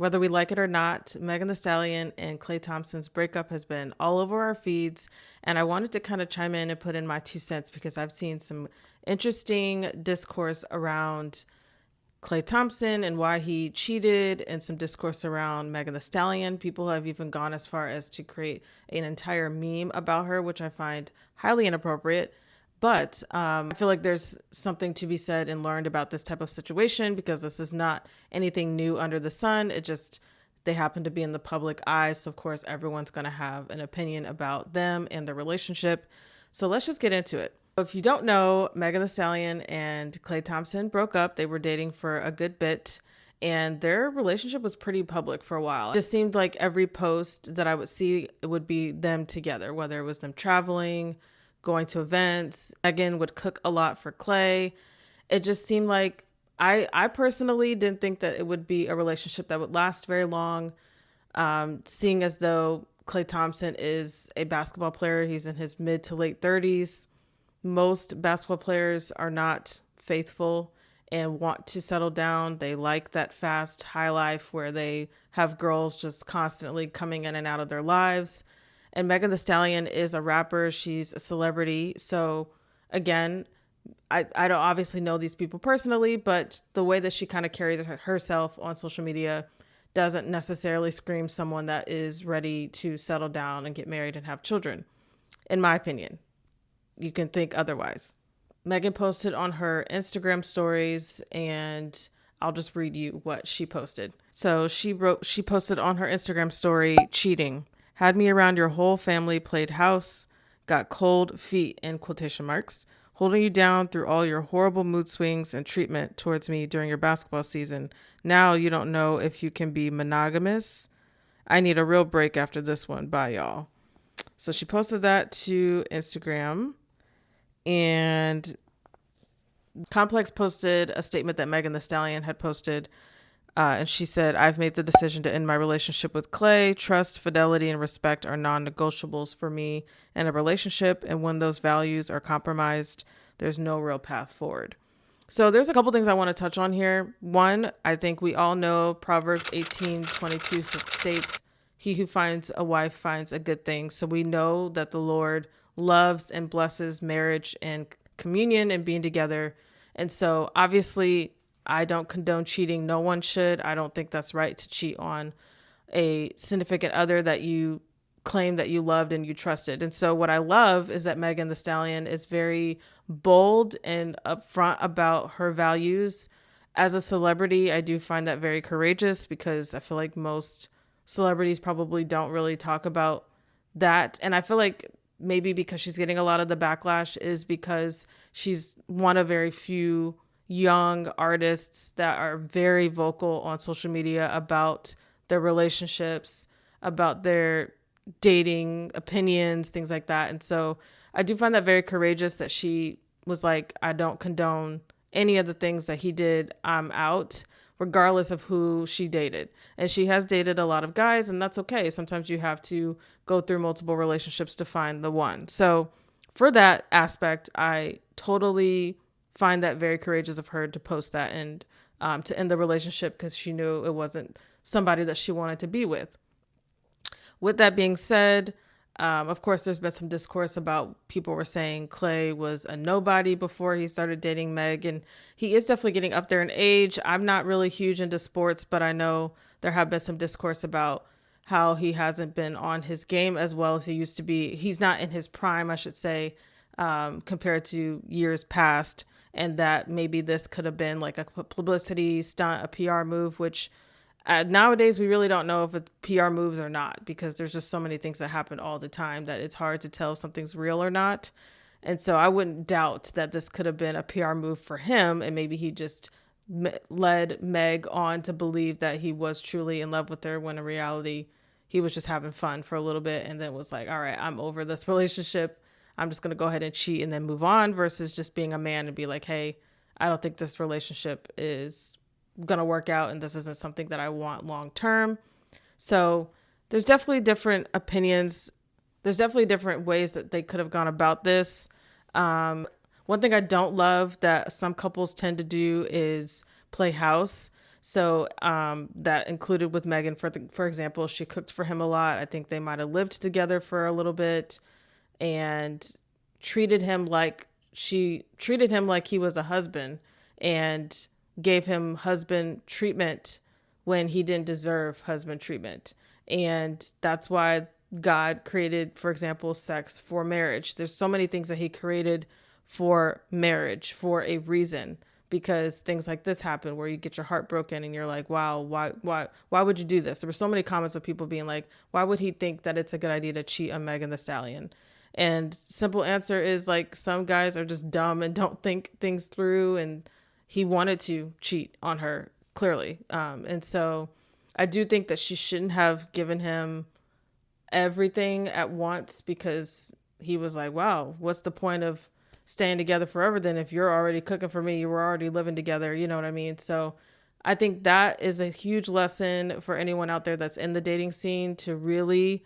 Whether we like it or not, Megan Thee Stallion and Klay Thompson's breakup has been all over our feeds. And I wanted to kind of chime in and put in my 2 cents because I've seen some interesting discourse around Klay Thompson and why he cheated, and some discourse around Megan Thee Stallion. People have even gone as far as to create an entire meme about her, which I find highly inappropriate. But I feel like there's something to be said and learned about this type of situation because this is not anything new under the sun. It just, they happen to be in the public eye. So, of course, everyone's going to have an opinion about them and their relationship. So let's just get into it. If you don't know, Megan Thee Stallion and Klay Thompson broke up. They were dating for a good bit, and their relationship was pretty public for a while. It just seemed like every post that I would see, it would be them together, whether it was them traveling, going to events. Megan would cook a lot for Klay. It just seemed like I personally didn't think that it would be a relationship that would last very long. Seeing as though Klay Thompson is a basketball player, he's in his mid to late 30s. Most basketball players are not faithful and want to settle down. They like that fast high life where they have girls just constantly coming in and out of their lives. And Megan Thee Stallion is a rapper. She's a celebrity. So again, I don't obviously know these people personally, but the way that she kind of carries herself on social media doesn't necessarily scream someone that is ready to settle down and get married and have children, in my opinion. You can think otherwise. Megan posted on her Instagram stories, and I'll just read you what she posted. So she posted on her Instagram story, cheating. Had me around your whole family, played house, got cold feet in quotation marks, holding you down through all your horrible mood swings and treatment towards me during your basketball season. Now you don't know if you can be monogamous. I need a real break after this one. Bye, y'all. So she posted that to Instagram, and Complex posted a statement that Megan Thee Stallion had posted. And she said, I've made the decision to end my relationship with Klay. Trust, fidelity, and respect are non-negotiables for me in a relationship. And when those values are compromised, there's no real path forward. So there's a couple things I want to touch on here. One, I think we all know Proverbs 18:22 states, he who finds a wife finds a good thing. So we know that the Lord loves and blesses marriage and communion and being together. And so obviously, I don't condone cheating. No one should. I don't think that's right to cheat on a significant other that you claim that you loved and you trusted. And so what I love is that Megan Thee Stallion is very bold and upfront about her values. As a celebrity, I do find that very courageous because I feel like most celebrities probably don't really talk about that. And I feel like maybe because she's getting a lot of the backlash is because she's one of very few young artists that are very vocal on social media about their relationships, about their dating opinions, things like that. And so I do find that very courageous that she was like, I don't condone any of the things that he did. I'm out, regardless of who she dated. And she has dated a lot of guys, and that's okay. Sometimes you have to go through multiple relationships to find the one. So for that aspect, I totally find that very courageous of her to post that and to end the relationship because she knew it wasn't somebody that she wanted to be with. With that being said, of course, there's been some discourse about people were saying Klay was a nobody before he started dating Meg, and he is definitely getting up there in age. I'm not really huge into sports, but I know there have been some discourse about how he hasn't been on his game as well as he used to be. He's not in his prime, I should say, compared to years past. And that maybe this could have been like a publicity stunt, a PR move, which nowadays we really don't know if it's PR moves or not, because there's just so many things that happen all the time that it's hard to tell if something's real or not. And so I wouldn't doubt that this could have been a PR move for him. And maybe he just led Meg on to believe that he was truly in love with her, when in reality, he was just having fun for a little bit and then was like, all right, I'm over this relationship. I'm just going to go ahead and cheat and then move on, versus just being a man and be like, hey, I don't think this relationship is going to work out and this isn't something that I want long term. So there's definitely different opinions. There's definitely different ways that they could have gone about this. One thing I don't love that some couples tend to do is play house. So that included with Megan, for example, she cooked for him a lot. I think they might have lived together for a little bit and treated him like she treated him like he was a husband and gave him husband treatment when he didn't deserve husband treatment. And that's why God created, for example, sex for marriage. There's so many things that he created for marriage for a reason, because things like this happen where you get your heart broken and you're like, wow, why would you do this? There were so many comments of people being like, why would he think that it's a good idea to cheat on Megan Thee Stallion? And simple answer is like, some guys are just dumb and don't think things through, and he wanted to cheat on her clearly. And so I do think that she shouldn't have given him everything at once, because he was like, wow, what's the point of staying together forever then if you're already cooking for me, you were already living together, you know what I mean? So I think that is a huge lesson for anyone out there that's in the dating scene, to really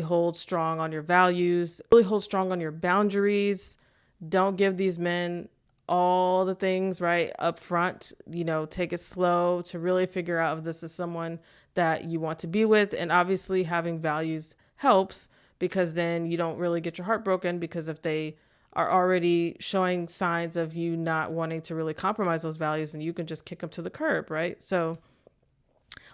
hold strong on your values, really hold strong on your boundaries. Don't give these men all the things right up front. Take it slow to really figure out if this is someone that you want to be with. And obviously having values helps, because then you don't really get your heart broken, because if they are already showing signs of you not wanting to really compromise those values, then you can just kick them to the curb, right? So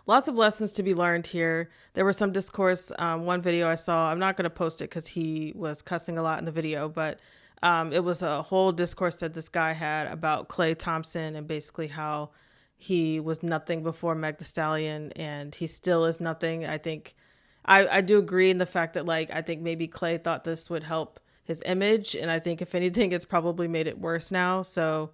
lots of lessons to be learned here. There was some discourse. One video I saw, I'm not going to post it because he was cussing a lot in the video, but it was a whole discourse that this guy had about Klay Thompson and basically how he was nothing before Meg Thee Stallion and he still is nothing. I think I do agree in the fact that, like, I think maybe Klay thought this would help his image, and I think if anything, it's probably made it worse now. So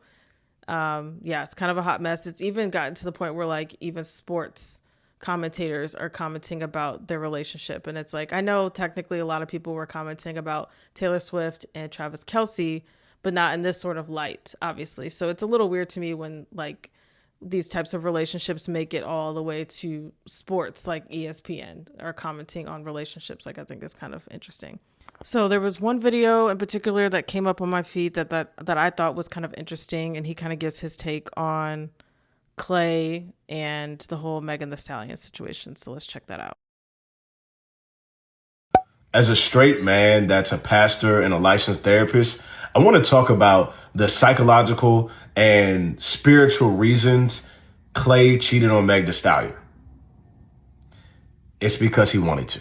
yeah, it's kind of a hot mess. It's even gotten to the point where, like, even sports commentators are commenting about their relationship. And it's like, I know technically a lot of people were commenting about Taylor Swift and Travis Kelce, but not in this sort of light, obviously. So it's a little weird to me when, like, these types of relationships make it all the way to sports, like ESPN are commenting on relationships. Like, I think it's kind of interesting. So there was one video in particular that came up on my feed that I thought was kind of interesting, and he kind of gives his take on Klay and the whole Megan Thee Stallion situation. So let's check that out. As a straight man that's a pastor and a licensed therapist, I want to talk about the psychological and spiritual reasons Klay cheated on Meg Thee Stallion. It's because he wanted to.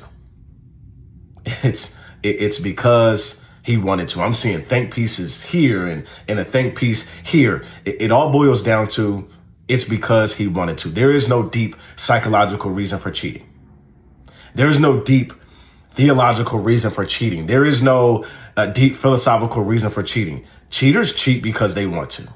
It's because he wanted to. I'm seeing think pieces here and a think piece here. It all boils down to it's because he wanted to. There is no deep psychological reason for cheating. There is no deep theological reason for cheating. There is no deep philosophical reason for cheating. Cheaters cheat because they want to.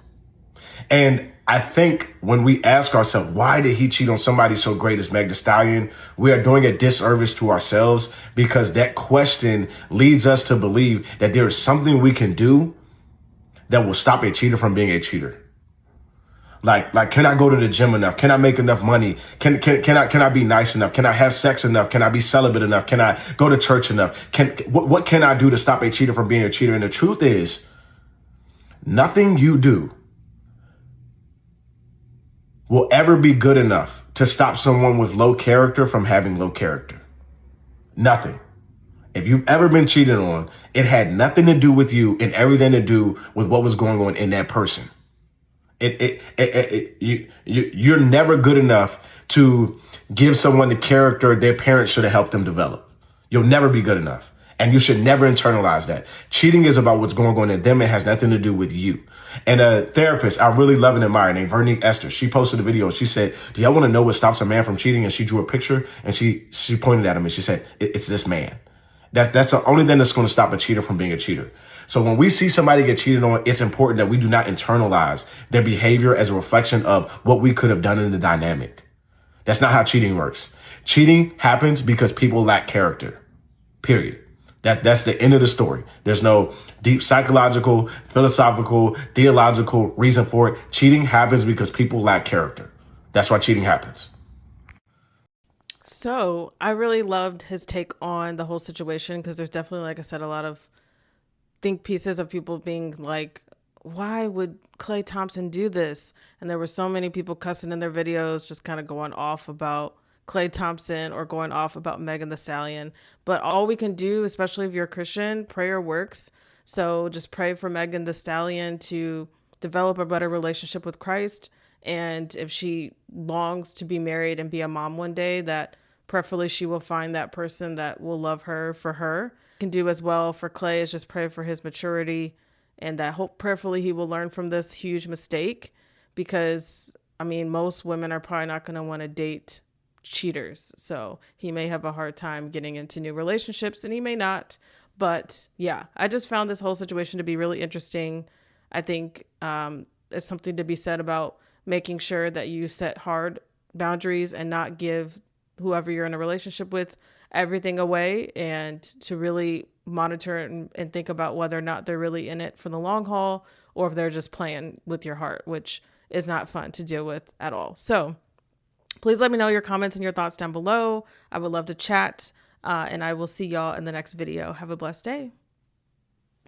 And I think when we ask ourselves, why did he cheat on somebody so great as Meg Thee Stallion? We are doing a disservice to ourselves, because that question leads us to believe that there is something we can do that will stop a cheater from being a cheater. Like, can I go to the gym enough? Can I make enough money? Can I be nice enough? Can I have sex enough? Can I be celibate enough? Can I go to church enough? What can I do to stop a cheater from being a cheater? And the truth is, nothing you do will ever be good enough to stop someone with low character from having low character. Nothing. If you've ever been cheated on, it had nothing to do with you and everything to do with what was going on in that person. You're never good enough to give someone the character their parents should have helped them develop. You'll never be good enough. And you should never internalize that. Cheating is about what's going on in them. It has nothing to do with you. And a therapist I really love and admire named Vernique Esther, she posted a video. She said, do y'all want to know what stops a man from cheating? And she drew a picture and she pointed at him and she said, it's this man. That's the only thing that's going to stop a cheater from being a cheater. So when we see somebody get cheated on, it's important that we do not internalize their behavior as a reflection of what we could have done in the dynamic. That's not how cheating works. Cheating happens because people lack character, period. That's the end of the story. There's no deep psychological, philosophical, theological reason for it. Cheating happens because people lack character. That's why cheating happens. So I really loved his take on the whole situation, because there's definitely, like I said, a lot of think pieces of people being like, why would Klay Thompson do this? And there were so many people cussing in their videos, just kind of going off about Klay Thompson or going off about Megan the Stallion. But all we can do, especially if you're a Christian, prayer works. So just pray for Megan the Stallion to develop a better relationship with Christ. And if she longs to be married and be a mom one day, that preferably she will find that person that will love her for her. Can do as well for Klay is just pray for his maturity, and that hope prayerfully he will learn from this huge mistake, because I mean most women are probably not going to want to date cheaters, so he may have a hard time getting into new relationships, and he may not. But yeah, I just found this whole situation to be really interesting. I think there's something to be said about making sure that you set hard boundaries and not give whoever you're in a relationship with everything away, and to really monitor and think about whether or not they're really in it for the long haul, or if they're just playing with your heart, which is not fun to deal with at all. So please let me know your comments and your thoughts down below. I would love to chat, and I will see y'all in the next video. Have a blessed day.